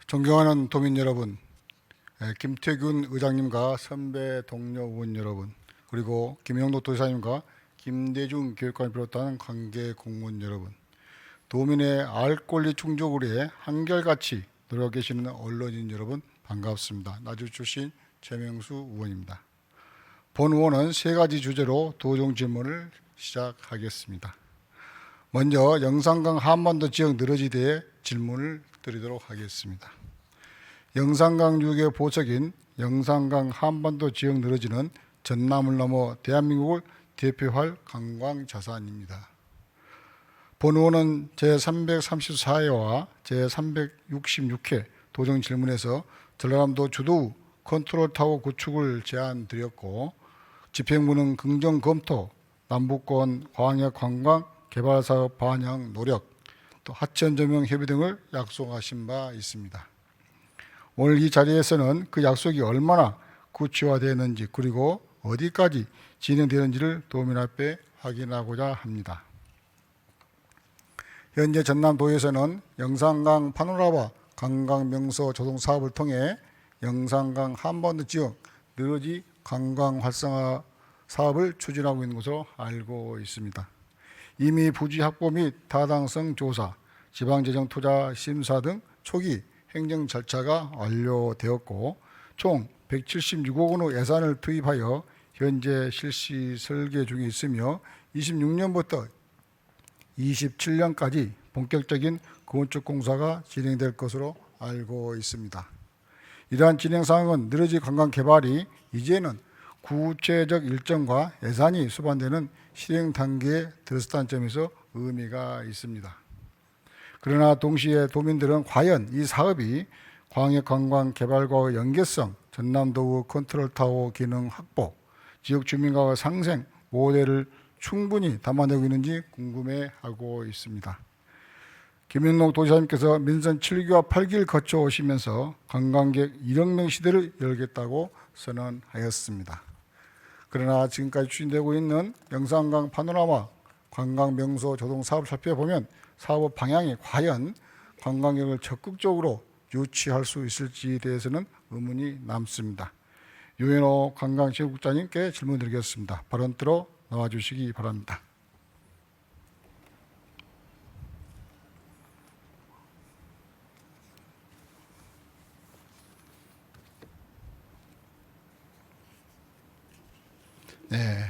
존경하는 도민 여러분, 김태균 의장님과 선배 동료 의원 여러분, 그리고 김영도 도지사님과 김대중 교육관을 비롯한 관계 공무원 여러분, 도민의 알 권리 충족을 위해 한결같이 노력하고 계시는 언론인 여러분 반갑습니다. 나주 출신 최명수 의원입니다. 본 의원은 세 가지 주제로 도종 질문을 시작하겠습니다. 먼저 영산강 한반도 지역 늘어지에 대해 질문을 드리도록 하겠습니다. 영산강 유역의 보석인 영산강 한반도 지역 늘어지는 전남을 넘어 대한민국을 대표할 관광 자산입니다. 본 의원은 제334회와 제366회 도정 질문에서 전라남도 주도우 컨트롤타워 구축을 제안드렸고, 집행부는 긍정 검토, 남북권 광역 관광 개발 사업 반영 노력, 또 하천 조명 협의 등을 약속하신 바 있습니다. 오늘 이 자리에서는 그 약속이 얼마나 구체화되었는지, 그리고 어디까지 진행되는지를 도민 앞에 확인하고자 합니다. 현재 전남도에서는 영산강 파노라마 관광명소 조성 사업을 통해 영산강 한반도 지역 늘어지 관광 활성화 사업을 추진하고 있는 것으로 알고 있습니다. 이미 부지 확보 및 타당성 조사, 지방재정 투자 심사 등 초기 행정 절차가 완료되었고, 총 176억 원의 예산을 투입하여 현재 실시 설계 중에 있으며 26년부터 27년까지 본격적인 건축 공사가 진행될 것으로 알고 있습니다. 이러한 진행 상황은 늘어지 관광 개발이 이제는 구체적 일정과 예산이 수반되는 실행 단계에 들어섰다는 점에서 의미가 있습니다. 그러나 동시에 도민들은 과연 이 사업이 광역관광 개발과의 연계성, 전남도의 컨트롤타워 기능 확보, 지역 주민과의 상생 모델을 충분히 담아내고 있는지 궁금해하고 있습니다. 김영록 도지사님께서 민선 7기와 8기를 거쳐 오시면서 관광객 1억 명 시대를 열겠다고 선언하였습니다. 그러나 지금까지 추진되고 있는 영산강 파노라마 관광명소 조성 사업을 살펴보면 사업 방향이 과연 관광객을 적극적으로 유치할 수 있을지에 대해서는 의문이 남습니다. 유현호 관광체육국장님께 질문드리겠습니다. 발언대로 나와주시기 바랍니다. 네,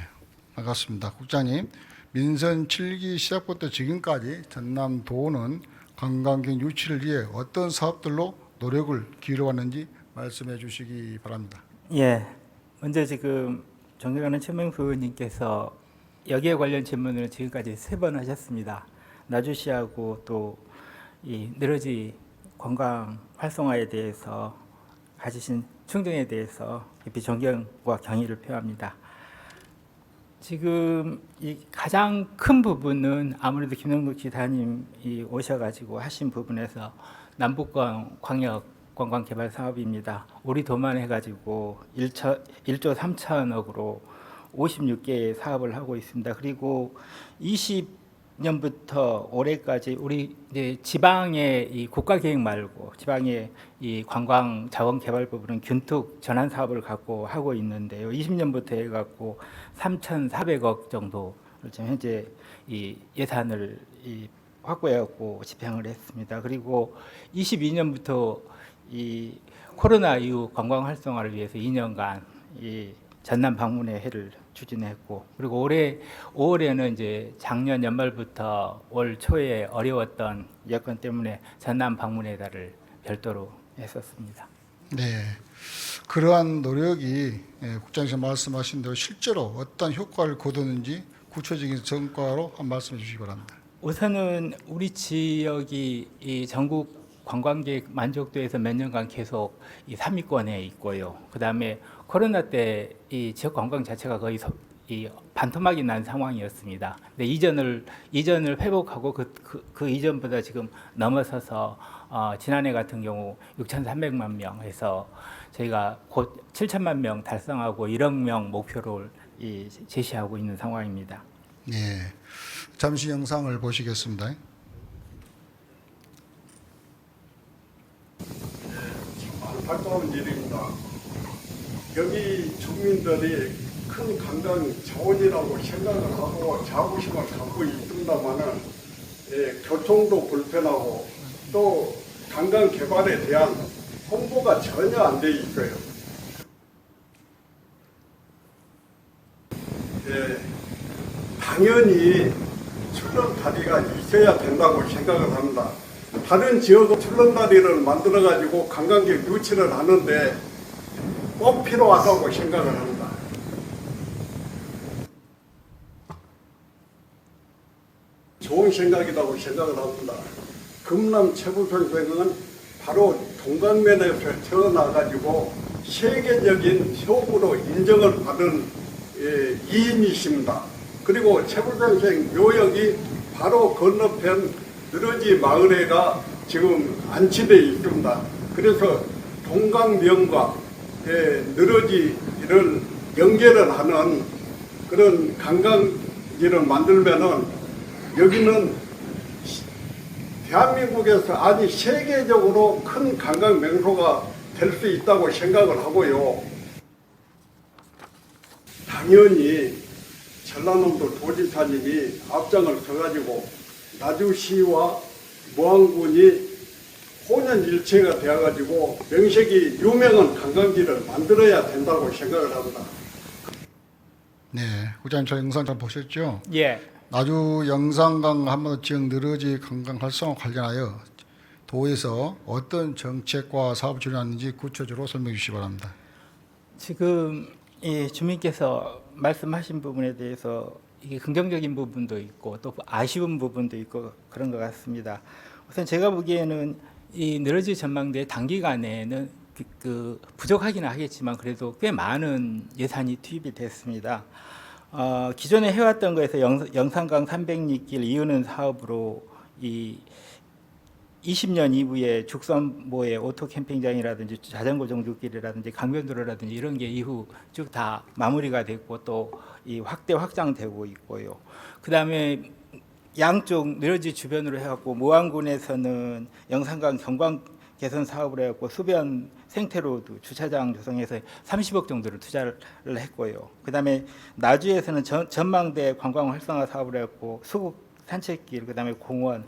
반갑습니다. 국장님, 민선 7기 시작부터 지금까지 전남도는 관광객 유치를 위해 어떤 사업들로 노력을 기울여왔는지 말씀해 주시기 바랍니다. 예, 먼저 지금 존경하는 최명수 의원님께서 여기에 관련 질문을 지금까지 3번 하셨습니다. 나주시하고 또 이 늘어지 관광 활성화에 대해서 가지신 충정에 대해서 깊이 존경과 경의를 표합니다. 지금 이 가장 큰 부분은 아무래도 김영록 지사님이 오셔가지고 하신 부분에서 남북권 광역 관광 개발 사업입니다. 우리 도만 해가지고 1조 3천억으로 56개의 사업을 하고 있습니다. 그리고 20년부터 올해까지 우리 이제 지방의 이 국가 계획 말고 지방의 이 관광 자원 개발 부분은 균특 전환 사업을 갖고 하고 있는데요. 20년부터 해갖고 3,400억 정도 지금 현재 이 예산을 확보해갖고 집행을 했습니다. 그리고 22년부터 이 코로나 이후 관광 활성화를 위해서 2년간 이 전남 방문의 해를 추진했고, 그리고 올해 5월에는 이제 작년 연말부터 올 초에 어려웠던 여건 때문에 전남 방문의 달을 별도로 했었습니다. 네, 그러한 노력이 국장님께서 말씀하신 대로 실제로 어떤 효과를 거두는지 구체적인 성과로 한 말씀해 주시기 바랍니다. 우선은 우리 지역이 이 전국 관광객 만족도에서 몇 년간 계속 이 3위권에 있고요. 그 다음에 코로나 때 이 지역 관광 자체가 거의 이 반토막이 난 상황이었습니다. 근데 이전을 회복하고 그 이전보다 지금 넘어서서 지난해 같은 경우 6,300만 명 해서 저희가 곧 7천만 명 달성하고 1억 명 목표를 제시하고 있는 상황입니다. 네, 잠시 영상을 보시겠습니다. 발표하는 일입니다. 여기 주민들이 큰 관광 자원이라고 생각을 하고 자부심을 갖고 있습니다만은 교통도 불편하고 또 관광 개발에 대한 홍보가 전혀 안 돼 있어요. 당연히 출렁다리가 있어야 된다고 생각을 합니다. 다른 지역은 출렁다리를 만들어가지고 관광객 유치를 하는데 꼭 필요하다고 생각을 합니다. 좋은 생각이라고 생각을 합니다. 금남 최부선생은 바로 동강면에서 태어나가지고 세계적인 효부로 인정을 받은 이인이십니다. 그리고 최부선생 묘역이 바로 건너편 느러지 마을에가 지금 안치되어 있습니다. 그래서 동강명과 느러지를 연결을 하는 그런 관광지를 만들면은 여기는 대한민국에서 아니 세계적으로 큰 관광 명소가 될 수 있다고 생각을 하고요. 당연히 전라남도 도지사님이 앞장을 서가지고 나주시와 무안군이 혼연일체가 되어가지고 명색이 유명한 관광지를 만들어야 된다고 생각을 합니다. 네, 국장님 저 영상 잘 보셨죠? 예. 나주 영산강 한반도 지역 느러지 관광 활성화 관련하여 도에서 어떤 정책과 사업을 진행하는지 구체적으로 설명해 주시기 바랍니다. 지금 이 주민께서 말씀하신 부분에 대해서 이게 긍정적인 부분도 있고 또 아쉬운 부분도 있고 그런 것 같습니다. 우선 제가 보기에는 이 느러지 전망대 단기간에는 부족하기는 하겠지만 그래도 꽤 많은 예산이 투입이 됐습니다. 기존에 해왔던 거에서 영산강 300리길 이으는 사업으로 이 20년 이후에 죽선모의 오토 캠핑장이라든지 자전거 정류길이라든지 강변도로라든지 이런 게 이후 쭉 다 마무리가 됐고 또 이 확장되고 있고요. 그다음에 양쪽 느러지 주변으로 해갖고 모안군에서는 영산강 경관 개선 사업을 해갖고 수변 생태로드 주차장 조성해서 30억 정도를 투자를 했고요. 그다음에 나주에서는 전망대 관광 활성화 사업을 해갖고 수국 산책길 그다음에 공원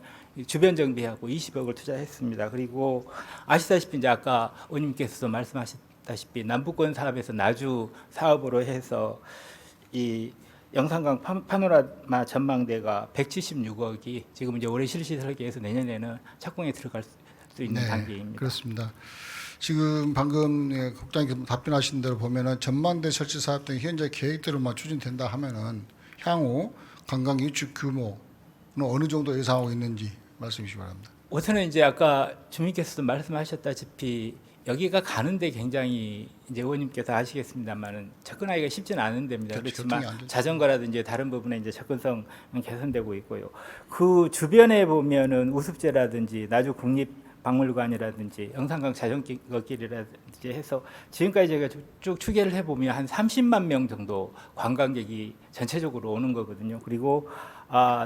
주변 정비하고 20억을 투자했습니다. 그리고 아시다시피 이제 아까 의원님께서도 말씀하셨다시피 남북권 사업에서 나주 사업으로 해서 이 영산강 파노라마 전망대가 176억이 지금 이제 올해 실시 설계해서 내년에는 착공에 들어갈 수 있는 단계입니다. 그렇습니다. 지금 방금 국장님께서 답변하신 대로 보면은 전망대 설치 사업 등 현재 계획대로만 추진된다 하면은 향후 관광 유축 규모는 어느 정도 예상하고 있는지 말씀해 주시기 바랍니다. 우선은 이제 아까 주민께서도 말씀하셨다시피 여기가 가는데 굉장히 이제 의원님께서 아시겠습니다만은 접근하기가 쉽지는 않은 데입니다. 그렇죠. 그렇지만 자전거라든지 다른 부분에 이제 접근성은 개선되고 있고요. 그 주변에 보면은 우습제라든지 나주 국립박물관이라든지 영산강 자전거길이라든지 해서 지금까지 저희가 쭉 추계를 해보면 한 30만 명 정도 관광객이 전체적으로 오는 거거든요. 그리고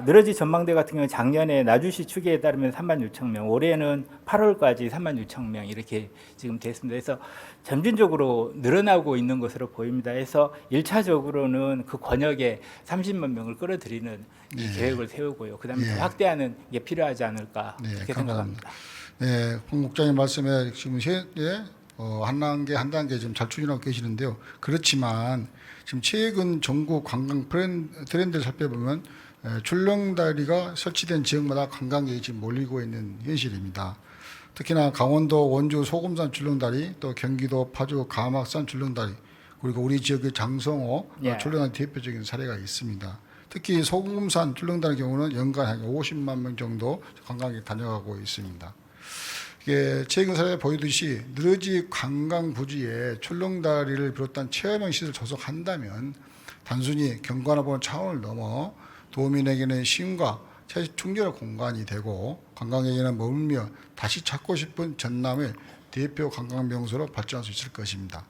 느러지 전망대 같은 경우는 작년에 나주시 추계에 따르면 3만 6천 명, 올해는 8월까지 3만 6천 명 이렇게 지금 됐습니다. 그래서 점진적으로 늘어나고 있는 것으로 보입니다. 그래서 1차적으로는 그 권역에 30만 명을 끌어들이는 이 계획을 세우고요. 그다음에 더 확대하는 게 필요하지 않을까 그렇게 생각합니다. 네, 홍 국장님 말씀에 지금 한 단계 한 단계 지금 잘 추진하고 계시는데요. 그렇지만 지금 최근 전국 관광 트렌드를 살펴보면 출렁다리가 설치된 지역마다 관광객이 지금 몰리고 있는 현실입니다. 특히나 강원도 원주 소금산 출렁다리, 또 경기도 파주 가막산 출렁다리, 그리고 우리 지역의 장성호 출렁다리 대표적인 사례가 있습니다. 특히 소금산 출렁다리 경우는 연간 한 50만 명 정도 관광객이 다녀가고 있습니다. 이게 최근 사례에 보이듯이 느러지 관광 부지에 출렁다리를 비롯한 체험형 시설 조성한다면 단순히 경관화보는 차원을 넘어 도민에게는 쉼과 충전의 공간이 되고 관광객에게는 머물며 다시 찾고 싶은 전남의 대표 관광 명소로 발전할 수 있을 것입니다.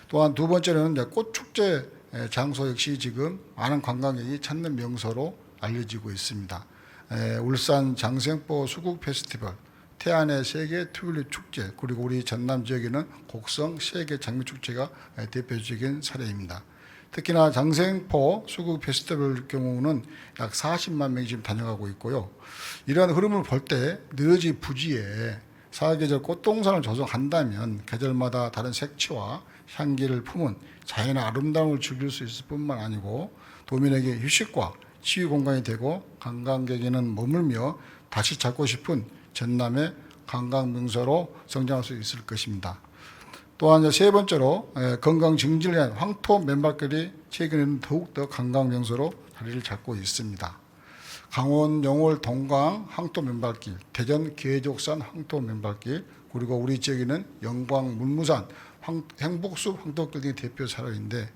또한 두 번째는 꽃축제 장소 역시 지금 많은 관광객이 찾는 명소로 알려지고 있습니다. 울산 장생포 수국 페스티벌, 태안의 세계 튤립 축제, 그리고 우리 전남 지역에는 곡성 세계 장미 축제가 대표적인 사례입니다. 특히나 장생포 수국 페스티벌 경우는 약 40만 명이 지금 다녀가고 있고요. 이러한 흐름을 볼 때 느러지 부지에 사계절 꽃동산을 조성한다면 계절마다 다른 색채와 향기를 품은 자연의 아름다움을 즐길 수 있을 뿐만 아니고 도민에게 휴식과 치유 공간이 되고 관광객에는 머물며 다시 찾고 싶은 전남의 관광 명소로 성장할 수 있을 것입니다. 또한 세 번째로 건강 증진을 위한 황토 맨발길이 최근에는 더욱더 관광 명소로 자리를 잡고 있습니다. 강원 영월 동강 황토 맨발길, 대전 계족산 황토 맨발길, 그리고 우리 지역에는 영광 물무산 행복숲 황토길 등이 대표 사례인데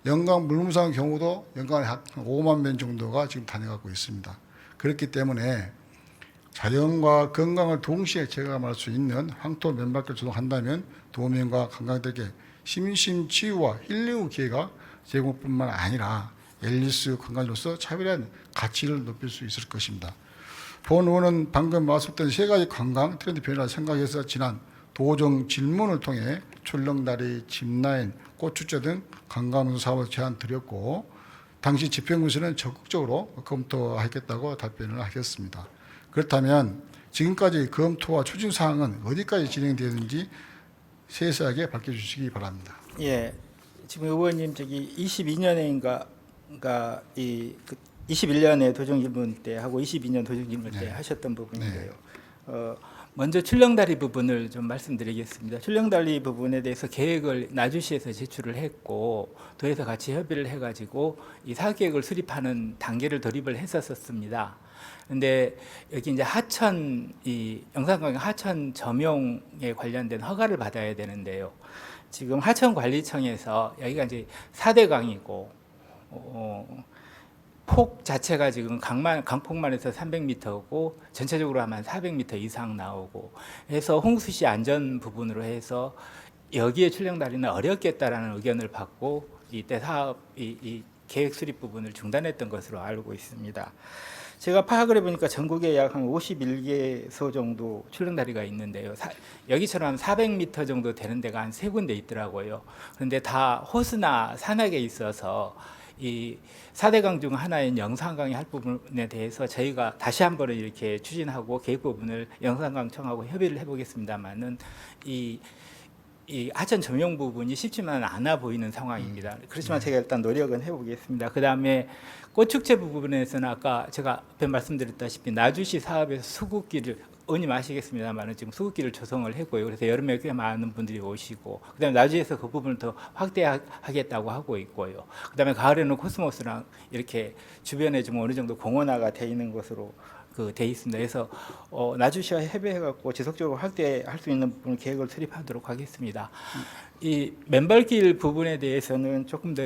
영광 물무산 경우도 연간에 한 5만 명 정도가 지금 다녀가고 있습니다. 그렇기 때문에 자연과 건강을 동시에 체감할 수 있는 황토 맨발길 조성한다면 도민과 관광객에게 심신치유와 힐링 기회가 제공뿐만 아니라 앨리스 관광지로서 차별화된 가치를 높일 수 있을 것입니다. 본 의원은 방금 말씀드린 세 가지 관광 트렌드 변화를 생각해서 지난 도정 질문을 통해 출렁다리, 짚라인, 꽃축제 등 관광 사업을 제안드렸고 당시 집행부에서는 적극적으로 검토하겠다고 답변을 하겠습니다. 그렇다면 지금까지 검토와 추진 사항은 어디까지 진행되는지 세세하게 밝혀주시기 바랍니다. 예, 지금 의원님 저기 22년인가 그러니까 21년에 도정질문 때 하고 22년 도정질문 때 네. 하셨던 부분인데요. 먼저 출렁다리 부분을 좀 말씀드리겠습니다. 출렁다리 부분에 대해서 계획을 나주시에서 제출을 했고 도에서 같이 협의를 해가지고 이 사업계획을 수립하는 단계를 돌입을 했었습니다. 근데 여기 이제 하천 이 영산강 하천 점용에 관련된 허가를 받아야 되는데요. 지금 하천관리청에서 여기가 이제 4대강이고 폭 자체가 지금 강폭만 해서 300m고 전체적으로 하면 400m 이상 나오고 해서 홍수시 안전 부분으로 해서 여기에 출렁다리는 어렵겠다라는 의견을 받고 이때 사업 이 계획 수립 부분을 중단했던 것으로 알고 있습니다. 제가 파악을 해보니까 전국에 약 한 51개소 정도 출렁다리가 있는데요. 여기처럼 400m 정도 되는 데가 한 3군데 있더라고요. 그런데 다 호수나 산악에 있어서 이 4대강 중 하나인 영산강의 할 부분에 대해서 저희가 다시 한번 이렇게 추진하고 계획 부분을 영산강청하고 협의를 해보겠습니다만은 이 하천 점용 부분이 쉽지만 않아 보이는 상황입니다. 그렇지만 제가 일단 노력은 해보겠습니다. 그 다음에 꽃축제 부분에서는 아까 제가 앞에 말씀드렸다시피 나주시 사업에서 수국길을 의원님 아시겠습니다만 지금 수국길을 조성을 했고요. 그래서 여름에 꽤 많은 분들이 오시고 그다음에 나주에서 그 부분을 더 확대하겠다고 하고 있고요. 그다음에 가을에는 코스모스랑 이렇게 주변에 좀 어느 정도 공원화가 돼 있는 것으로 돼 있습니다. 그래서 나주시와 협의해갖고 지속적으로 확대할 수 있는 부분 계획을 수립하도록 하겠습니다. 이 맨발길 부분에 대해서는 조금 더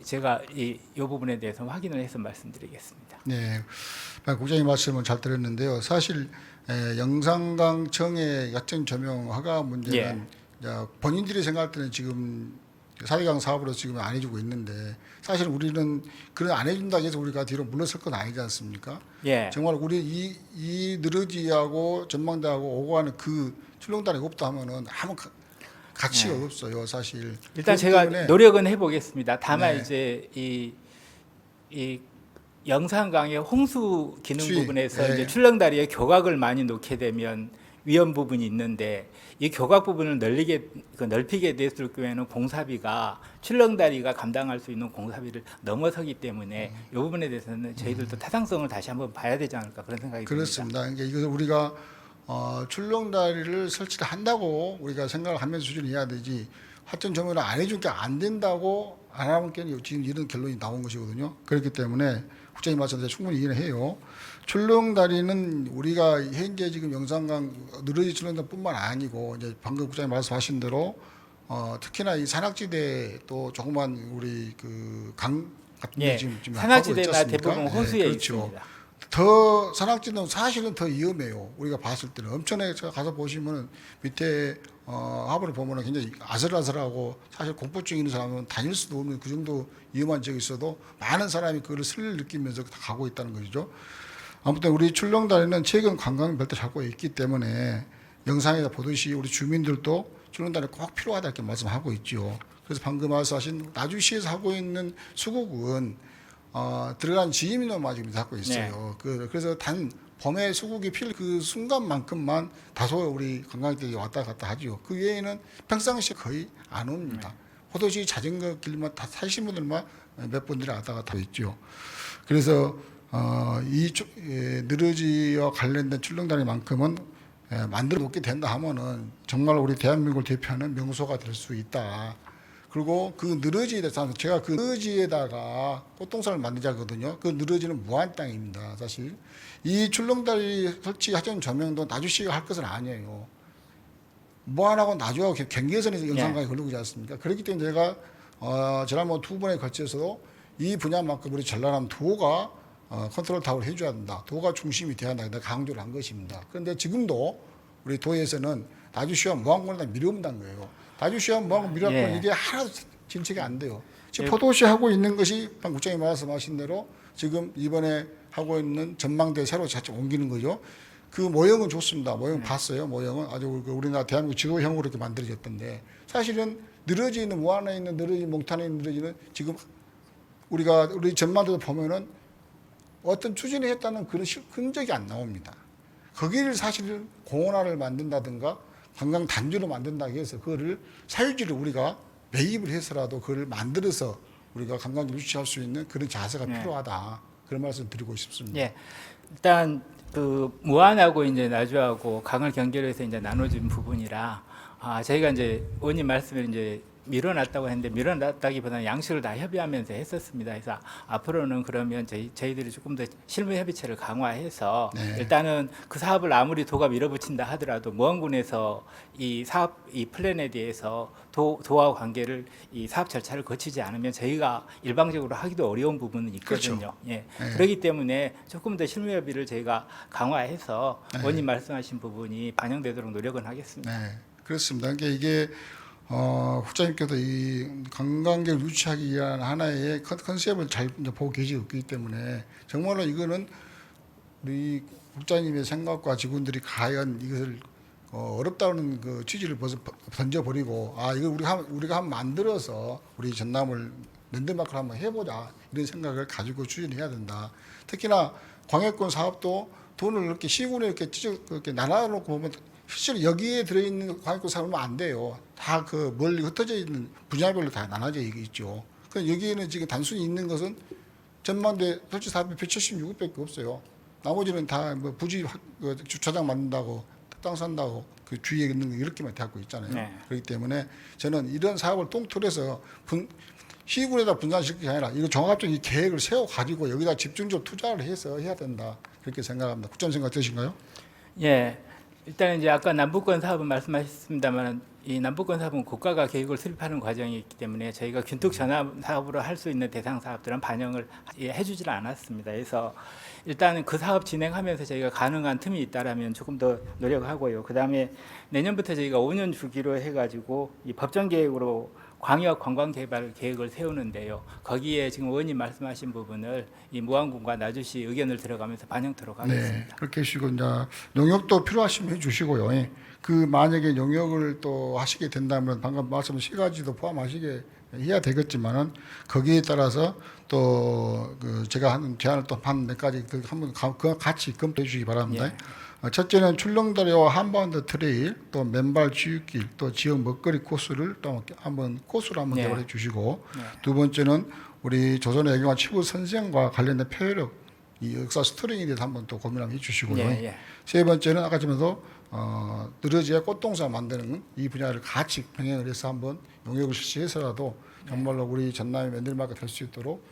제가 이 부분에 대해서 확인을 해서 말씀드리겠습니다. 네, 국장님 말씀을 잘 들었는데요. 사실 영산강청의 약정 조명 허가 문제는 본인들이 생각할 때는 지금 4대강 사업으로 지금 안 해주고 있는데 사실 우리는 그런 안 해준다고 해서 우리가 뒤로 물러설 건 아니지 않습니까? 예. 정말 우리 이 느러지하고 전망대하고 오고 가는 그 출렁다리가 없다 하면은 아무 가치가 없어요, 사실. 일단 제가 노력은 해보겠습니다. 다만 네. 이제 이 영산강의 홍수 기능 부분에서 이제 출렁다리에 교각을 많이 놓게 되면 위험 부분이 있는데 이 교각 부분을 넓히게 됐을 경우에는 공사비가 출렁다리가 감당할 수 있는 공사비를 넘어서기 때문에 이 부분에 대해서는 저희들도 타당성을 다시 한번 봐야 되지 않을까 그런 생각이 그렇습니다. 듭니다. 그러니까 이것을 우리가 출렁다리를 설치를 한다고 우리가 생각을 하면서 수준해야 되지 하천 조명을 안 해주니까 안 된다고 안 하면 지금 이런 결론이 나온 것이거든요. 그렇기 때문에 국장님 말씀대로 충분히 이해를 해요. 출렁다리는 우리가 현재 지금 영산강 느러지 출렁다리뿐만 아니고 이제 방금 국장님 말씀하신 대로 특히나 이 산악지대 또 조그만 우리 그 강 같은 데 지금 산악지대나 대부분 호수에 그렇죠. 있습니다. 더 산악지대는 사실은 더 위험해요. 우리가 봤을 때는 엄청나게 가서 보시면은 밑에 하부를 보면은 굉장히 아슬아슬하고 사실 공포증 있는 사람은 다닐 수도 없는 그 정도 위험한 지역이 있어도 많은 사람이 그걸 스릴 느끼면서 다 가고 있다는 것이죠. 아무튼 우리 출렁다리는 최근 관광 별도 잡고 있기 때문에 영상에서 보듯이 우리 주민들도 출렁다리 꼭 필요하다 이렇게 말씀하고 있죠. 그래서 방금 말씀하신 나주시에서 하고 있는 수국은 들어간 지임료만 지금 하고 있어요. 그래서 단 범회 수국이 필 그 순간만큼만 다소 우리 관광객이 왔다 갔다 하죠. 그 외에는 평상시에 거의 안 옵니다. 호도시 자전거 길만 다 타시는 분들만 몇 분들이 왔다 갔다 하고 있죠. 그래서 느러지와 관련된 출렁다리만큼은 만들어 놓게 된다 하면은 정말 우리 대한민국을 대표하는 명소가 될 수 있다. 그리고 그 느러지에 대해서 제가 그 느러지에다가 꽃동산을 만들자거든요. 그 느러지는 무한 땅입니다. 사실 이 출렁다리 설치하자는 조명도 나주시가 할 것은 아니에요. 무안하고 나주하고 경계선에서 연상관이 걸리고 있지 않습니까? 그렇기 때문에 제가 지난번 2번에 걸쳐서 이 분야만큼 우리 전라남 도가 컨트롤 타워를 해줘야 된다. 도가 중심이 돼야 한다. 강조를 한 것입니다. 그런데 지금도 우리 도에서는 나주시와 무안군을 다 밀어온다는 거예요. 나주시와 무안군 밀어갖고 이게 하나도 진척이 안 돼요. 지금 포도시 하고 있는 것이 방 국장님 말씀하신 대로 지금 이번에 하고 있는 전망대 새로 자체 옮기는 거죠. 그 모형은 좋습니다. 모형 봤어요. 모형은 아주 우리나라 대한민국 지도형으로 이렇게 만들어졌던데 사실은 느러지는 무안에 있는 느러지 몽탄에 있는 느러지는 지금 우리 전망대도 보면은 어떤 추진을 했다는 그런 흔적이 안 나옵니다. 거기를 사실 공원화를 만든다든가 관광 단지로 만든다고 해서 그거를 사유지를 우리가 매입을 해서라도 그걸 만들어서 우리가 관광을 유치할 수 있는 그런 자세가 필요하다. 그런 말씀 드리고 싶습니다. 예. 일단 그 무안하고 이제 나주하고 강을 경계로 해서 이제 나눠진 부분이라 저희가 이제 의원님 말씀에 이제 밀어놨다고 했는데 밀어놨다기보다는 양식을 다 협의하면서 했었습니다. 그래서 앞으로는 그러면 저희들이 조금 더 실무 협의체를 강화해서 일단은 그 사업을 아무리 도가 밀어붙인다 하더라도 무안군에서 이 사업 이 플랜에 대해서 도와 관계를 이 사업 절차를 거치지 않으면 저희가 일방적으로 하기도 어려운 부분은 있거든요. 그렇죠. 예. 그렇기 때문에 조금 더 실무 협의를 저희가 강화해서 원님 말씀하신 부분이 반영되도록 노력은 하겠습니다. 네, 그렇습니다. 그러니까 이게 국장님께서 이 관광객 유치하기 위한 하나의 컨셉을 잘 보고 계시기 때문에 정말로 이거는 우리 국장님의 생각과 직원들이 과연 이것을 어렵다는 그 취지를 벌써 던져버리고 이거 우리가 한번 만들어서 우리 전남을 랜드마크를 한번 해보자 이런 생각을 가지고 추진해야 된다. 특히나 광역권 사업도 돈을 이렇게 시군에 이렇게 나눠놓고 보면 실제로 여기에 들어있는 광역권 사업은 안 돼요. 다 그 멀리 흩어져 있는 분야별로 다 나눠져 있죠. 그 여기에는 지금 단순히 있는 것은 전망대 설치 사업이 176억밖에 없어요. 나머지는 다 뭐 부지 주차장 만든다고 땅 산다고 그 주위에 있는 거 이렇게만 되고 있잖아요. 그렇기 때문에 저는 이런 사업을 똥틀에서 시군에다 분산시킬 게 아니라 이거 종합적인 계획을 세워 가지고 여기다 집중적으로 투자를 해서 해야 된다 그렇게 생각합니다. 국장 생각 어떠신가요? 예. 일단 이제 아까 남북권 사업은 말씀하셨습니다만 이 남북권 사업은 국가가 계획을 수립하는 과정이 있기 때문에 저희가 균특 전환 사업으로 할 수 있는 대상 사업들은 반영을 해주질 않았습니다. 그래서 일단은 그 사업 진행하면서 저희가 가능한 틈이 있다라면 조금 더 노력하고요. 그 다음에 내년부터 저희가 5년 주기로 해가지고 이 법정 계획으로 광역 관광 개발 계획을 세우는데요. 거기에 지금 의원님 말씀하신 부분을 이 무안군과 나주시 의견을 들어가면서 반영토록 하겠습니다. 네, 그렇게 해주시고 이제 용역도 필요하시면 해주시고요. 그 만약에 용역을 또 하시게 된다면 방금 말씀 세 가지도 포함하시게 해야 되겠지만은 거기에 따라서 또 그 제가 하는 제안을 또 한 몇 가지 한번 같이 검토해 주시기 바랍니다. 첫째는 출렁다리와 한반도 트레일, 또 맨발 지유길, 또 지역 먹거리 코스를 또 한번 개발해 주시고 두 번째는 우리 조선의 애경화 치부 선생과 관련된 표현력, 이 역사 스토리에 대해서 한번 또 고민을 해 주시고요. 세 번째는 아까 전에도 느러지와 꽃동산 만드는 이 분야를 같이 병행을 해서 한번 용역을 실시해서라도 정말로 우리 전남의 맨들마크가 될 수 있도록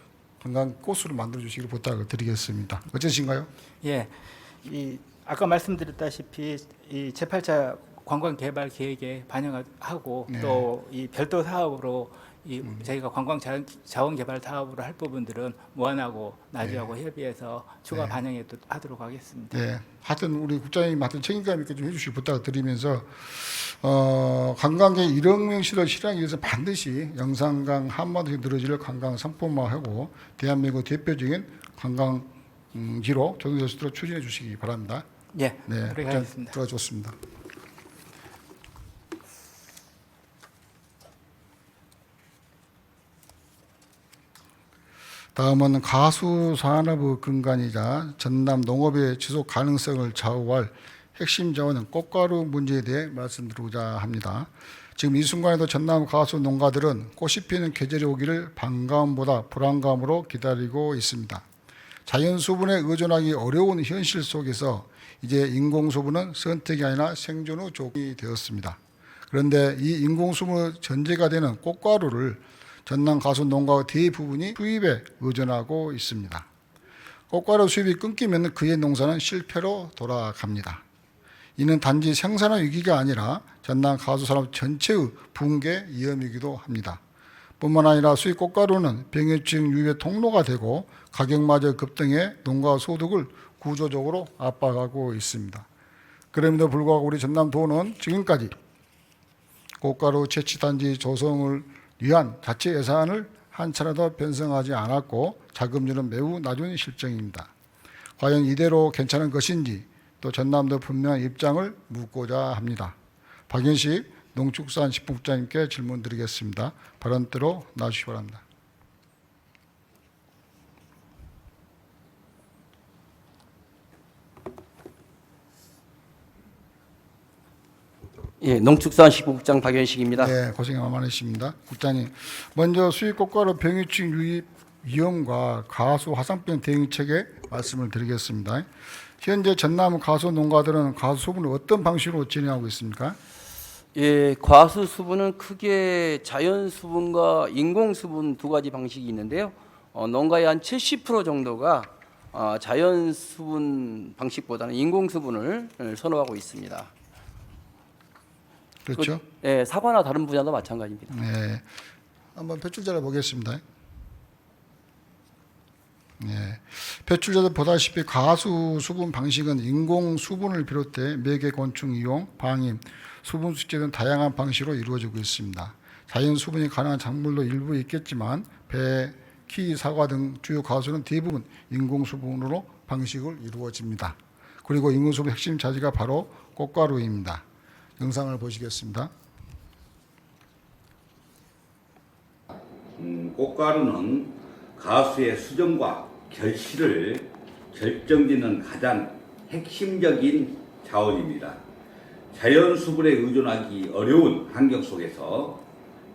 관광 코스를 만들어 주시기를 부탁을 드리겠습니다. 어떠신가요? 예, 이 아까 말씀드렸다시피 이 제8차 관광 개발 계획에 반영하고 또 이 별도 사업으로 이 저희가 관광 자원 개발 사업으로 할 부분들은 무안하고 나주하고 협의해서 추가 반영하도록 하겠습니다. 네, 하여튼 우리 국장님 하여튼 책임감 있게 좀 해주시기 부탁을 드리면서 관광객 1억 명 실을 실현하기 위해서 반드시 영산강 한반도에 늘어질 관광 상품화하고 대한민국 대표적인 관광지로 조성될 수 있도록 추진해 주시기 바랍니다. 예, 네, 그렇게 하겠습니다. 들어줬습니다. 다음은 가수 산업의 근간이자 전남 농업의 지속 가능성을 좌우할 핵심 자원은 꽃가루 문제에 대해 말씀드리고자 합니다. 지금 이 순간에도 전남 가수 농가들은 꽃이 피는 계절이 오기를 반감보다 불안감으로 기다리고 있습니다. 자연 수분에 의존하기 어려운 현실 속에서 이제 인공 수분은 선택이 아니라 생존의 조건이 되었습니다. 그런데 이 인공 수분의 전제가 되는 꽃가루를 전남 가수 농가의 대부분이 수입에 의존하고 있습니다. 꽃가루 수입이 끊기면 그의 농사는 실패로 돌아갑니다. 이는 단지 생산의 위기가 아니라 전남 가수 산업 전체의 붕괴 위험이기도 합니다. 뿐만 아니라 수입 꽃가루는 병해충 유입의 통로가 되고 가격마저 급등해 농가 소득을 구조적으로 압박하고 있습니다. 그럼에도 불구하고 우리 전남도는 지금까지 꽃가루 채취단지 조성을 위한 자체 예산을 한 차례도 편성하지 않았고 자금률은 매우 낮은 실정입니다. 과연 이대로 괜찮은 것인지 또 전남도 분명한 입장을 묻고자 합니다. 박윤식 농축산식품국장님께 질문 드리겠습니다. 발언대로 나와주시기 바랍니다. 예, 농축산식품국장 박연식입니다. 네, 고생 많으십니다. 국장님, 먼저 수입 꽃가루 병해충 유입 위험과 가수 화상병 대응책에 말씀을 드리겠습니다. 현재 전남 가수 농가들은 가수 수분을 어떤 방식으로 진행하고 있습니까? 예, 과수 수분은 크게 자연 수분과 인공 수분 두 가지 방식이 있는데요. 농가의 한 70% 정도가 자연 수분 방식보다는 인공 수분을 선호하고 있습니다. 그렇죠? 예, 사과나 다른 분야도 마찬가지입니다. 네, 한번 표출자를 보겠습니다. 네, 표출자도 보다시피 가수 수분 방식은 인공 수분을 비롯해 매개 곤충 이용, 방임, 수분 숙제 등 다양한 방식으로 이루어지고 있습니다. 자연 수분이 가능한 작물도 일부 있겠지만 배, 키, 사과 등 주요 가수는 대부분 인공 수분으로 방식을 이루어집니다. 그리고 인공 수분 핵심 자재가 바로 꽃가루입니다. 영상을 보시겠습니다. 꽃가루는 가수의 수정과 결실을 결정짓는 가장 핵심적인 자원입니다. 자연 수분에 의존하기 어려운 환경 속에서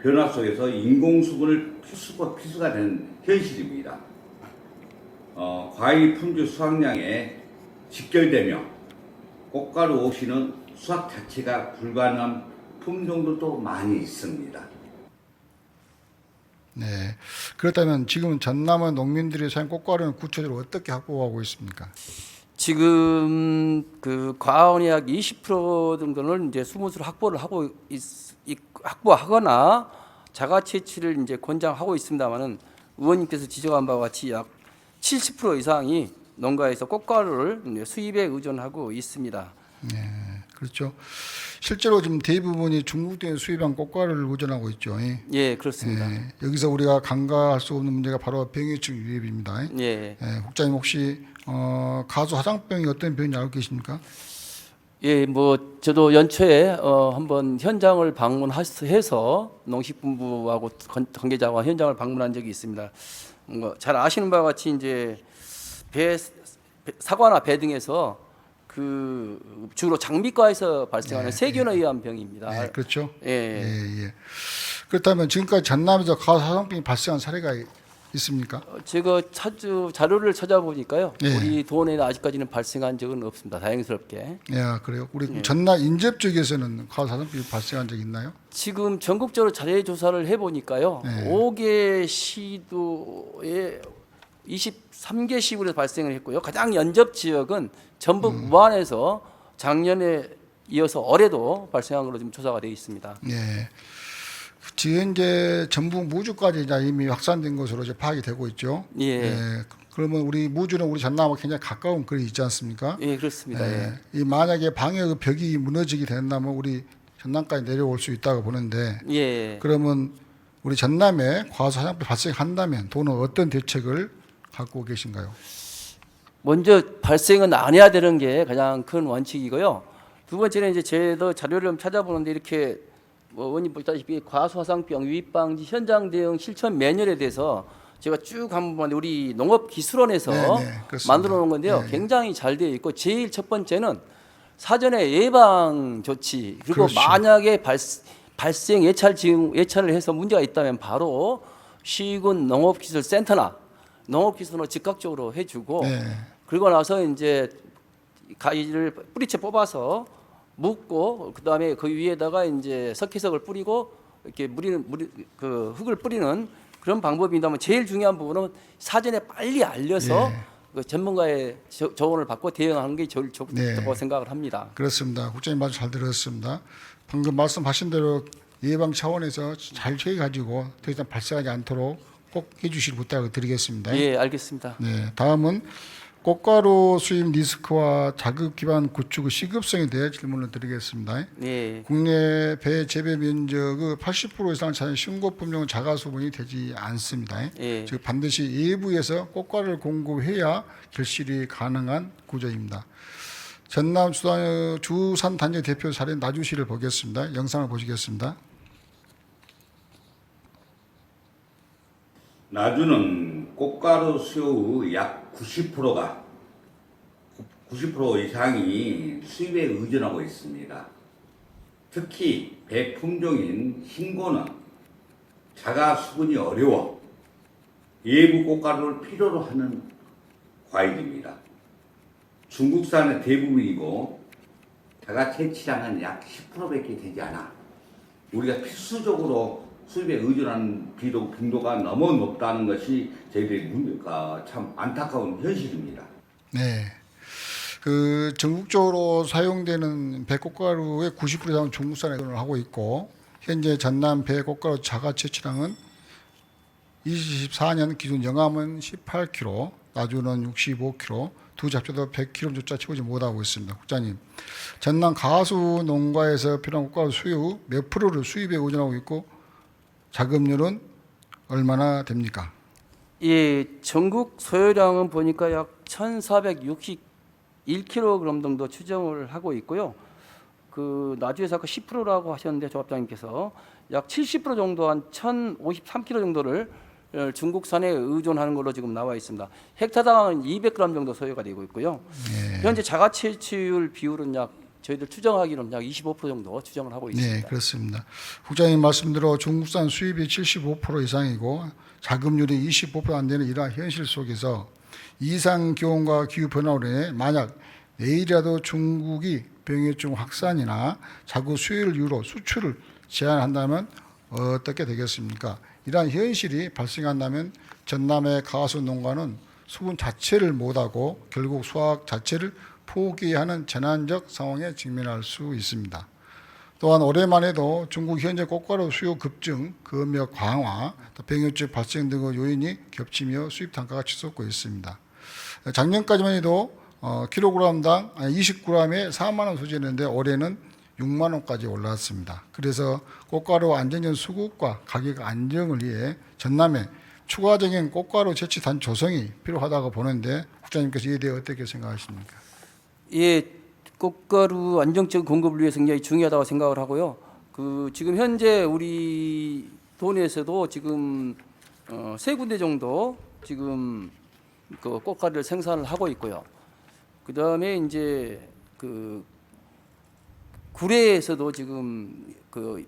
변화 속에서 인공 수분을 필수가 되는 현실입니다. 과일 품질 수확량에 직결되며 꽃가루 없이는 수확 자체가 불가능한 품종들도 많이 있습니다. 네, 그렇다면 지금 전남의 농민들이 사용 꽃가루는 구체적으로 어떻게 확보하고 있습니까? 지금 그 과원의 약 20% 정도는 이제 수분수를 확보를 하고 확보하거나 자가 채취를 이제 권장하고 있습니다만은 의원님께서 지적한 바와 같이 약 70% 이상이 농가에서 꽃가루를 수입에 의존하고 있습니다. 네, 그렇죠. 실제로 지금 대부분이 중국 등에 수입한 꽃가루를 의존하고 있죠. 예, 그렇습니다. 여기서 우리가 간과할 수 없는 문제가 바로 병해충 유입입니다. 예. 국장님 혹시 가수 화상병이 어떤 병인지 알고 계십니까? 예, 뭐 저도 연초에 한번 현장을 방문해서 농식품부하고 관계자와 현장을 방문한 적이 있습니다. 잘 아시는 바와 같이 이제 사과나 배 등에서 그 주로 장미과에서 발생하는 세균에 의한 병입니다. 네, 그렇죠. 예. 예. 그렇다면 지금까지 전남에서 가수 화상병이 발생한 사례가 있습니까? 제가 자료를 찾아보니까요. 예. 우리 도원에는 아직까지는 발생한 적은 없습니다. 다행스럽게. 예, 그래요. 우리 전남 인접 쪽에서는 가수 화상병이 발생한 적 있나요? 지금 전국적으로 자료 조사를 해보니까요. 네. 5개 시도에 23개 시군에서 발생을 했고요. 가장 연접 지역은 전북 무안에서 작년에 이어서 올해도 발생한 걸로 지금 조사가 되어 있습니다. 예. 지금 이제 전북 무주까지 이제 이미 확산된 것으로 이제 파악이 되고 있죠. 예. 그러면 우리 무주는 우리 전남하고 굉장히 가까운 거리 있지 않습니까? 예, 그렇습니다. 예. 이 만약에 방역 벽이 무너지게 된다면 우리 전남까지 내려올 수 있다고 보는데 예. 그러면 우리 전남에 과수 화상병 발생한다면 도는 어떤 대책을 갖고 계신가요? 먼저 발생은 안 해야 되는 게 가장 큰 원칙이고요. 두 번째는 이제 제도 자료를 좀 찾아보는데 이렇게 의원님 보시다시피 과수화상병 유입 방지 현장 대응 실천 매뉴얼에 대해서 제가 쭉 한번 우리 농업기술원에서 네, 네, 그렇습니다. 만들어 놓은 건데요. 네. 굉장히 잘 되어 있고 제일 첫 번째는 사전에 예방 조치 그리고 그렇죠. 만약에 발생 예찰을 해서 문제가 있다면 바로 시군 농업기술센터나 농업기술로 즉각적으로 해주고 네. 그리고 나서 이제 가위를 뿌리채 뽑아서 묶고 그 다음에 그 위에다가 이제 석회석을 뿌리고 이렇게 그 흙을 뿌리는 그런 방법입니다만 제일 중요한 부분은 사전에 빨리 알려서 예. 그 전문가의 조언을 받고 대응하는 게 제일 좋다고 네. 생각을 합니다. 그렇습니다. 국장님 말씀 잘 들었습니다. 방금 말씀하신 대로 예방 차원에서 잘 저희 가지고 더 이상 발생하지 않도록 꼭 해주실 부탁을 드리겠습니다. 예, 알겠습니다. 네, 다음은 꽃가루 수입 리스크와 자급 기반 구축의 시급성에 대해 질문을 드리겠습니다. 예, 국내 배 재배 면적의 80% 이상 차는 신고 품종은 자가 수분이 되지 않습니다. 예. 즉 반드시 예부에서 꽃가루를 공급해야 결실이 가능한 구조입니다. 전남 주산 단지 대표 사례 나주시를 보겠습니다. 영상을 보시겠습니다. 나주는 꽃가루 수요의 약 90%가 90% 이상이 수입에 의존하고 있습니다. 특히 배 품종인 흰고는 자가 수분이 어려워 예부 꽃가루를 필요로 하는 과일입니다. 중국산의 대부분이고 자가 채취량은 약 10%밖에 되지 않아 우리가 필수적으로 수입에 의존하는 빈도가 너무 높다는 것이 저희들의 참 안타까운 현실입니다. 네. 그 전국적으로 사용되는 배꽃가루의 90% 이상은 중국산에 의존을 하고 있고 현재 전남 배꽃가루 자가 채취량은 24년 기준 영암은 18kg, 나주는 65kg, 두 잡초도 100kg조차 채우지 못하고 있습니다. 국장님, 전남 가수 농가에서 필요한 꽃가루 수요 몇 프로를 수입에 의존하고 있고 자급률은 얼마나 됩니까? 예, 전국 소요량은 보니까 약 1,461kg 정도 추정을 하고 있고요. 그 나주에서 아까 10%라고 하셨는데 조합장님께서 약 70% 정도 한 1,053kg 정도를 중국산에 의존하는 걸로 지금 나와 있습니다. 헥타당 200g 정도 소요가 되고 있고요. 네. 현재 자가 채취율 비율은 약 저희들 추정하기로는 약 25% 정도 추정을 하고 있습니다. 네, 그렇습니다. 국장님 말씀대로 중국산 수입이 75% 이상이고 자급률이 25%안 되는 이러한 현실 속에서 이상 기온과 기후 변화로 인해 만약 내일이라도 중국이 병해충 확산이나 자구 수요를 이유로 수출을 제한한다면 어떻게 되겠습니까? 이러한 현실이 발생한다면 전남의 가수 농가는 수분 자체를 못하고 결국 수확 자체를 포기하는 전환적 상황에 직면할 수 있습니다. 또한 올해만 해도 중국 현재 꽃가루 수요 급증, 금역 강화, 병해충 발생 등의 요인이 겹치며 수입 단가가 치솟고 있습니다. 작년까지만 해도 킬로그램당 20g에 4만 원 수준이었는데 올해는 6만 원까지 올랐습니다. 그래서 꽃가루 안정적 수급과 가격 안정을 위해 전남에 추가적인 꽃가루 채취 단 조성이 필요하다고 보는데 국장님께서 이에 대해 어떻게 생각하십니까? 예, 꽃가루 안정적 공급을 위해서 굉장히 중요하다고 생각을 하고요. 그 지금 현재 우리 도내에서도 지금 세 군데 정도 지금 그 꽃가루를 생산을 하고 있고요. 그 다음에 이제 그 구례에서도 지금 그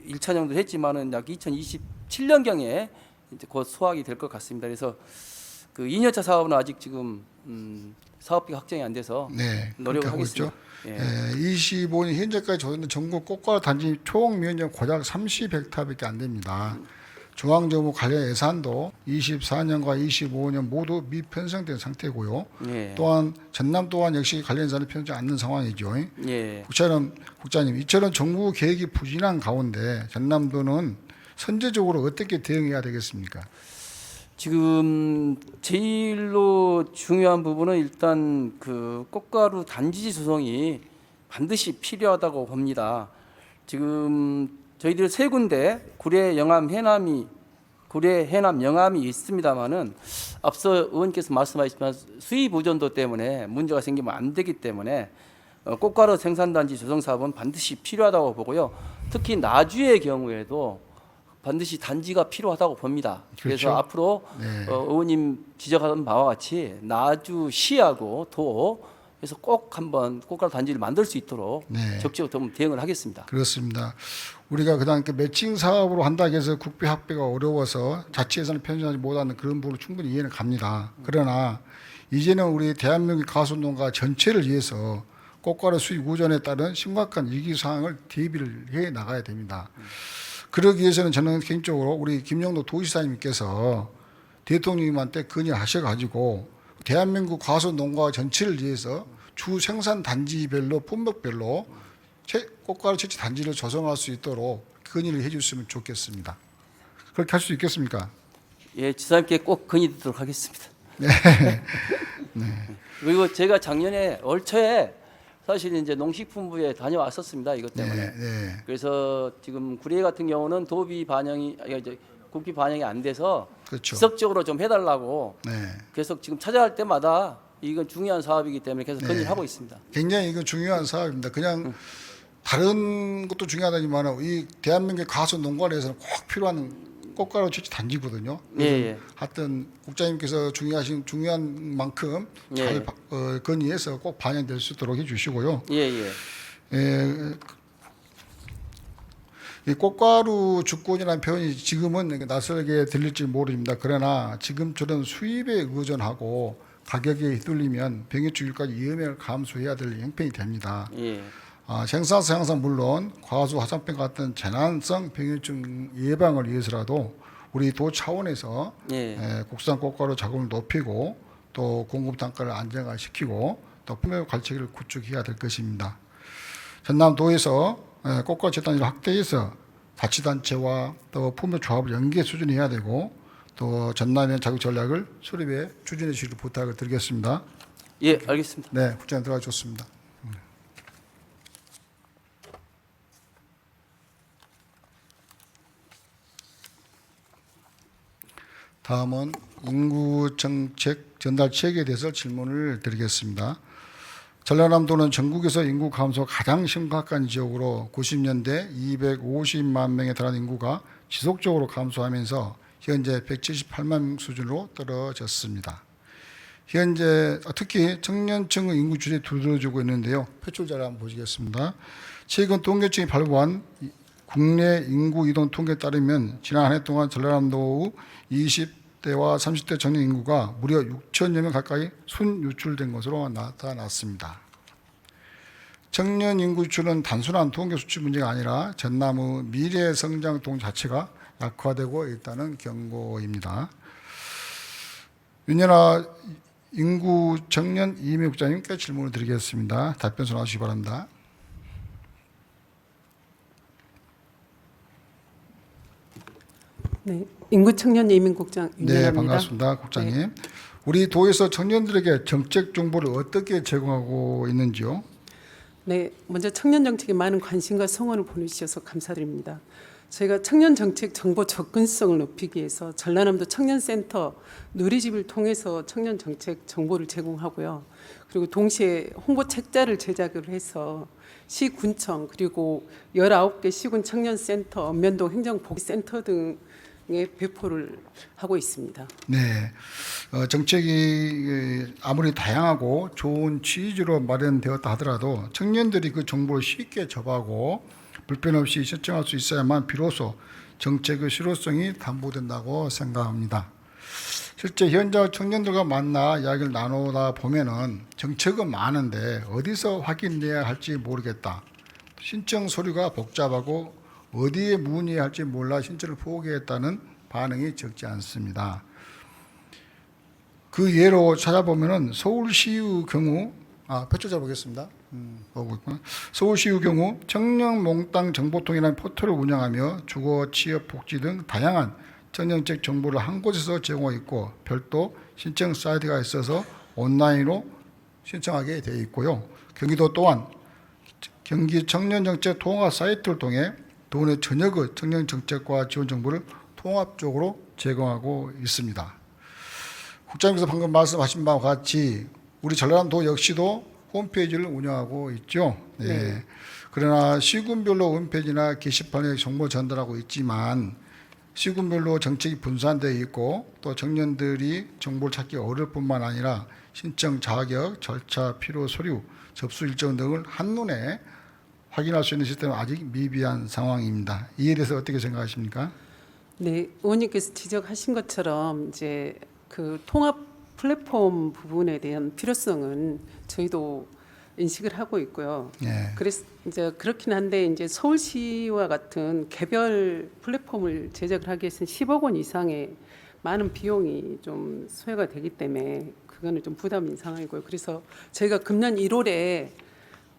1차 정도 했지만은 약 2027년경에 이제 곧 수확이 될 것 같습니다. 그래서 그 2년차 사업은 아직 지금 사업비가 확정이 안 돼서 네, 노력을 그렇게 하고 있죠. 하겠습니다. 예. 25년 현재까지 저희는 전국 꽃가루 단지 총 면적 고작 30헥타밖에 안 됩니다. 중앙정부 관련 예산도 24년과 25년 모두 미편성된 상태고요. 예. 또한 전남 또한 역시 관련 예산이 편하지 않는 상황이죠. 예. 국장님, 이처럼 정부 계획이 부진한 가운데 전남도는 선제적으로 어떻게 대응해야 되겠습니까? 지금 제일로 중요한 부분은 일단 그 꽃가루 단지 조성이 반드시 필요하다고 봅니다. 지금 저희들 세 군데 구례, 영암, 해남이 구례, 해남, 영암이 있습니다만은 앞서 의원께서 말씀하셨지만 수입 의존도 때문에 문제가 생기면 안 되기 때문에 꽃가루 생산단지 조성 사업은 반드시 필요하다고 보고요. 특히 나주의 경우에도 반드시 단지가 필요하다고 봅니다. 그래서 그렇죠. 앞으로 네. 의원님 지적하던 바와 같이 나주시하고 도에서 꼭 한번 꽃가루 단지를 만들 수 있도록 네. 적극적으로 대응을 하겠습니다. 그렇습니다. 우리가 그다음 매칭 사업으로 한다고 해서 국비 확보가 어려워서 자치 예산을 편성하지 못하는 그런 부분을 충분히 이해는 갑니다. 그러나 이제는 우리 대한민국 가수농가 전체를 위해서 꽃가루 수입 우전에 따른 심각한 위기 상황을 대비를 해 나가야 됩니다. 그러기 위해서는 저는 개인적으로 우리 김영도 도지사님께서 대통령님한테 건의하셔가지고 대한민국 가수농가 전체를 위해서 주 생산 단지별로 품목별로 꽃가루 채취 단지를 조성할 수 있도록 건의를 해주시면 좋겠습니다. 그렇게 할 수 있겠습니까? 예, 지사님께 꼭 건의드리도록 하겠습니다. 네. 그리고 제가 작년에 올초에 사실 이제 농식품부에 다녀왔었습니다. 이것 때문에. 네. 그래서 지금 구례 같은 경우는 도비 반영이 이제 국비 반영이 안 돼서 그렇죠. 지속적으로 좀 해달라고 네. 계속 지금 찾아갈 때마다 이건 중요한 사업이기 때문에 계속 건의를 하고 있습니다. 굉장히 이건 중요한 사업입니다. 그냥 다른 것도 중요하다지만 이 대한민국 가수 농가에서는 꼭 필요한 꽃가루 채취 단지거든요. 예. 하여튼 국장님께서 중요한 만큼 잘 예. 건의해서 꼭 반영될 수 있도록 해주시고요. 예. 이 꽃가루 주권이라는 표현이 지금은 낯설게 들릴지 모릅니다. 그러나 지금처럼 수입에 의존하고 가격에 휘둘리면 병해충일까지 위험을 감수해야 될 형편이 됩니다. 예. 생산성 향상 물론 과수 화상병 같은 재난성 병해충 예방을 위해서라도 우리 도 차원에서 국산 꽃가루 자금을 높이고 또 공급 단가를 안정화시키고 또 품목 관리체계를 구축해야 될 것입니다. 전남도에서 꽃가루 재단지를 확대해서 자치단체와 또 품목조합을 연계 수준해야 되고 또 전남의 자격 전략을 수립에 추진해 주시길 부탁을 드리겠습니다. 예, 알겠습니다. 네, 국장님 들어가 좋습니다. 다음은 인구 정책 전달 체계에 대해서 질문을 드리겠습니다. 전라남도는 전국에서 인구 감소가 가장 심각한 지역으로 90년대 250만 명에 달하는 인구가 지속적으로 감소하면서 현재 178만 명 수준으로 떨어졌습니다. 현재 특히 청년층의 인구 추세가 두드러지고 있는데요. 표출자를 한번 보시겠습니다. 최근 통계청이 발부한 국내 인구 이동 통계에 따르면 지난 한 해 동안 전라남도 20대와 30대 청년 인구가 무려 6천여 명 가까이 순유출된 것으로 나타났습니다. 청년 인구 유출은 단순한 통계 수치 문제가 아니라 전남의 미래 성장 동 자체가 약화되고 있다는 경고입니다. 윤연아 인구 청년 이미 국장님께 질문을 드리겠습니다. 답변 전하시기 바랍니다. 네, 인구 청년 예민국장 윤연아입니다. 네, 반갑습니다, 국장님. 네. 우리 도에서 청년들에게 정책 정보를 어떻게 제공하고 있는지요? 네, 먼저 청년 정책에 많은 관심과 성원을 보내주셔서 감사드립니다. 저희가 청년 정책 정보 접근성을 높이기 위해서 전라남도 청년센터 누리집을 통해서 청년 정책 정보를 제공하고요. 그리고 동시에 홍보 책자를 제작을 해서 시군청 그리고 19개 시군 청년센터, 읍면동 행정복지센터 등에 배포를 하고 있습니다. 네, 정책이 아무리 다양하고 좋은 취지로 마련되었다 하더라도 청년들이 그 정보를 쉽게 접하고 불편 없이 신청할 수 있어야만 비로소 정책의 실효성이 담보된다고 생각합니다. 실제 현장 청년들과 만나 이야기를 나누다 보면은 정책은 많은데 어디서 확인해야 할지 모르겠다. 신청 서류가 복잡하고 어디에 문의해야 할지 몰라 신청을 포기했다는 반응이 적지 않습니다. 그 예로 찾아보면은 서울시의 경우 표출자 보겠습니다. 보고 있구나. 서울시의 경우 청년 몽땅 정보통이라는 포털을 운영하며 주거, 취업, 복지 등 다양한 청년정책 정보를 한 곳에서 제공하고 있고 별도 신청 사이트가 있어서 온라인으로 신청하게 되어 있고요. 경기도 또한 경기 청년정책 통합 사이트를 통해 도내 전역의 청년정책과 지원 정보를 통합적으로 제공하고 있습니다. 국장님께서 방금 말씀하신 바와 같이 우리 전라남도 역시도 홈페이지를 운영하고 있죠. 네. 그러나 시군별로 홈페이지나 게시판에 정보 전달하고 있지만 시군별로 정책이 분산되어 있고 또 청년들이 정보를 찾기 어려울 뿐만 아니라 신청 자격, 절차, 필요 서류, 접수 일정 등을 한눈에 확인할 수 있는 시스템은 아직 미비한 상황입니다. 이에 대해서 어떻게 생각하십니까? 네, 의원님께서 지적하신 것처럼 이제 그 통합 플랫폼 부분에 대한 필요성은 저희도 인식을 하고 있고요. 예. 그래서 이제 그렇긴 한데 이제 서울시와 같은 개별 플랫폼을 제작을 하기 위해서는 10억 원 이상의 많은 비용이 좀 소요가 되기 때문에 그거는 좀 부담인 상황이고요. 그래서 저희가 금년 1월에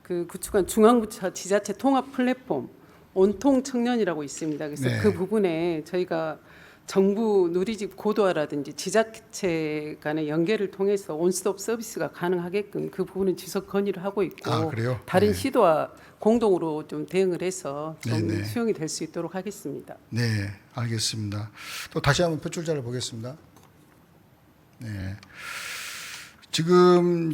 그 구축한 중앙부처 지자체 통합 플랫폼 온통 청년이라고 있습니다. 그래서 네. 그 부분에 저희가 정부 누리집 고도화라든지 지자체 간의 연계를 통해서 원스톱 서비스가 가능하게끔 그 부분은 지속 건의를 하고 있고 아, 그래요? 다른 네. 시도와 공동으로 좀 대응을 해서 좀 네, 네. 수용이 될 수 있도록 하겠습니다. 네, 알겠습니다. 또 다시 한번 표출자를 보겠습니다. 네. 지금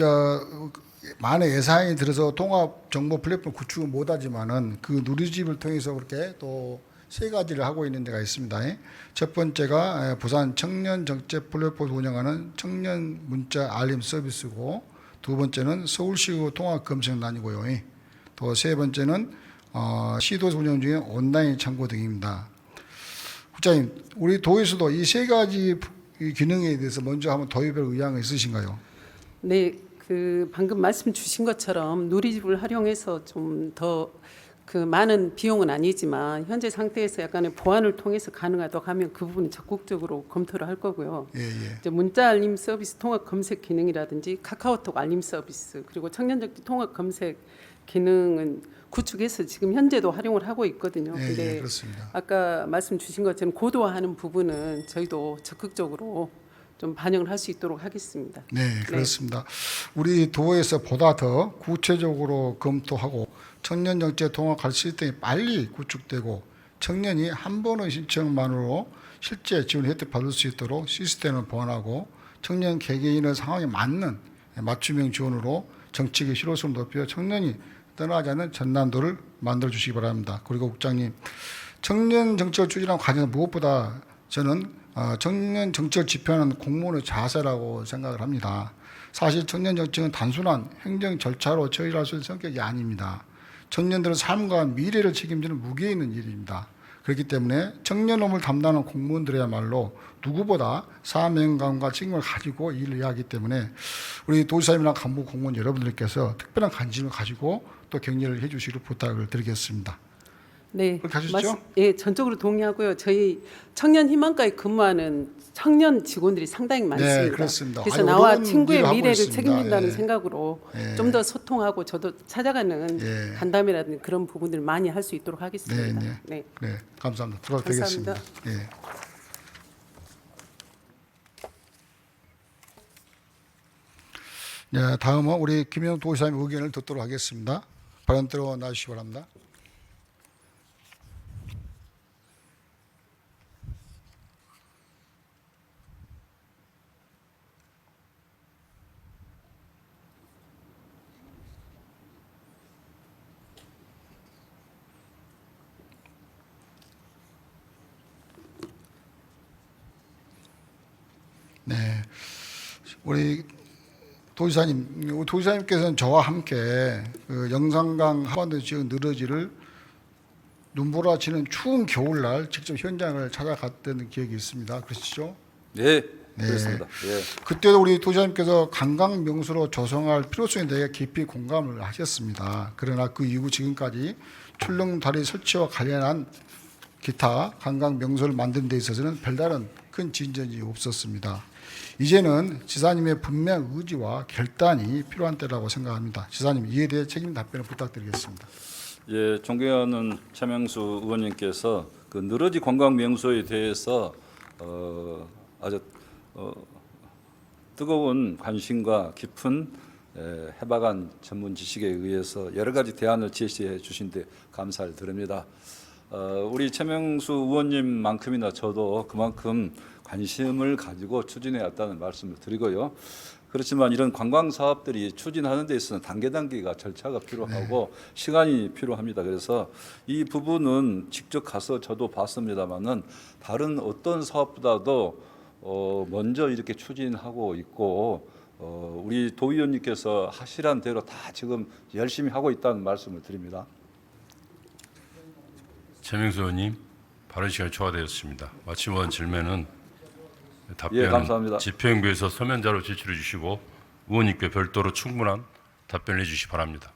많은 예산이 들어서 통합 정보 플랫폼 구축을 못하지만은 그 누리집을 통해서 그렇게 또 세 가지를 하고 있는 데가 있습니다. 첫 번째가 부산 청년 정책 플랫폼을 운영하는 청년 문자 알림 서비스고, 두 번째는 서울시의 통합 검색란이고요. 또 세 번째는 시도에서 운영 중인 온라인 창고 등입니다. 국장님, 우리 도에서도 이 세 가지 이 기능에 대해서 먼저 한번 도입할 의향이 있으신가요? 네, 그 방금 말씀 주신 것처럼 누리집을 활용해서 좀 더 그 많은 비용은 아니지만 현재 상태에서 약간의 보완을 통해서 가능하다고 하면 그 부분은 적극적으로 검토를 할 거고요. 예, 예. 이제 문자 알림 서비스 통합 검색 기능이라든지 카카오톡 알림 서비스 그리고 청년정치 통합 검색 기능은 구축해서 지금 현재도 활용을 하고 있거든요. 예, 근데 예, 그렇습니다. 아까 말씀 주신 것처럼 고도화하는 부분은 저희도 적극적으로 좀 반영을 할 수 있도록 하겠습니다. 네, 그렇습니다. 우리 도에서 보다 더 구체적으로 검토하고 청년 정책 통합할 시스템이 빨리 구축되고 청년이 한 번의 신청만으로 실제 지원 혜택 받을 수 있도록 시스템을 보완하고 청년 개개인의 상황에 맞는 맞춤형 지원으로 정책의 실효성을 높여 청년이 떠나지 않는 전남도를 만들어 주시기 바랍니다. 그리고 국장님, 청년 정책을 추진하는 과정은 무엇보다 저는 청년 정책을 지표하는 공무원의 자세라고 생각을 합니다. 사실 청년 정책은 단순한 행정 절차로 처리할 수 있는 성격이 아닙니다. 청년들의 삶과 미래를 책임지는 무게 있는 일입니다. 그렇기 때문에 청년 업무를 담당하는 공무원들이야말로 누구보다 사명감과 책임을 가지고 일을 해야 하기 때문에 우리 도지사님이나 간부 공무원 여러분들께서 특별한 관심을 가지고 또 격려를 해 주시기를 부탁을 드리겠습니다. 네, 그렇게 하셨죠? 예, 전적으로 동의하고요. 저희 청년 희망가에 근무하는 청년 직원들이 상당히 많습니다. 네, 그렇습니다. 그래서 아주 나와 어려운 친구의 일을 하고 미래를 있습니다. 책임진다는 예. 생각으로 예. 좀 더 소통하고 저도 찾아가는 예. 간담회라든지 그런 부분들을 많이 할 수 있도록 하겠습니다. 네, 네. 네, 감사합니다. 들어도 감사합니다. 되겠습니다. 예. 네, 다음은 우리 김영 도지사님 의견을 듣도록 하겠습니다. 발언대로 나주시기 바랍니다. 네, 우리 도지사님께서는 저와 함께 그 영산강 하반도 지역 느러지를 눈보라치는 추운 겨울날 직접 현장을 찾아갔던 기억이 있습니다. 그러시죠? 네, 네. 그렇습니다. 예. 그때도 우리 도지사님께서 관광 명소로 조성할 필요성에 대해 깊이 공감을 하셨습니다. 그러나 그 이후 지금까지 출렁다리 설치와 관련한 기타 관광 명소를 만드는 데 있어서는 별다른 큰 진전이 없었습니다. 이제는 지사님의 분명 의지와 결단이 필요한 때라고 생각합니다. 지사님, 이에 대해 책임 답변을 부탁드리겠습니다. 예, 존경하는 최명수 의원님께서 그 느러지 관광 명소에 대해서 아주 뜨거운 관심과 깊은 해박한 전문 지식에 의해서 여러 가지 대안을 제시해 주신 데 감사를 드립니다. 우리 최명수 의원님만큼이나 저도 그만큼 관심을 가지고 추진해 왔다는 말씀을 드리고요. 그렇지만 이런 관광 사업들이 추진하는 데 있어서는 단계가 절차가 필요하고 시간이 필요합니다. 그래서 이 부분은 직접 가서 저도 봤습니다만은 다른 어떤 사업보다도 먼저 이렇게 추진하고 있고 우리 도의원님께서 하시란 대로 다 지금 열심히 하고 있다는 말씀을 드립니다. 최명수 의원님, 발언 시간이 초과되었습니다. 마침 의원 질문은 예, 답변은 감사합니다. 집행부에서 서면자로 제출해 주시고 의원님께 별도로 충분한 답변을 해 주시기 바랍니다.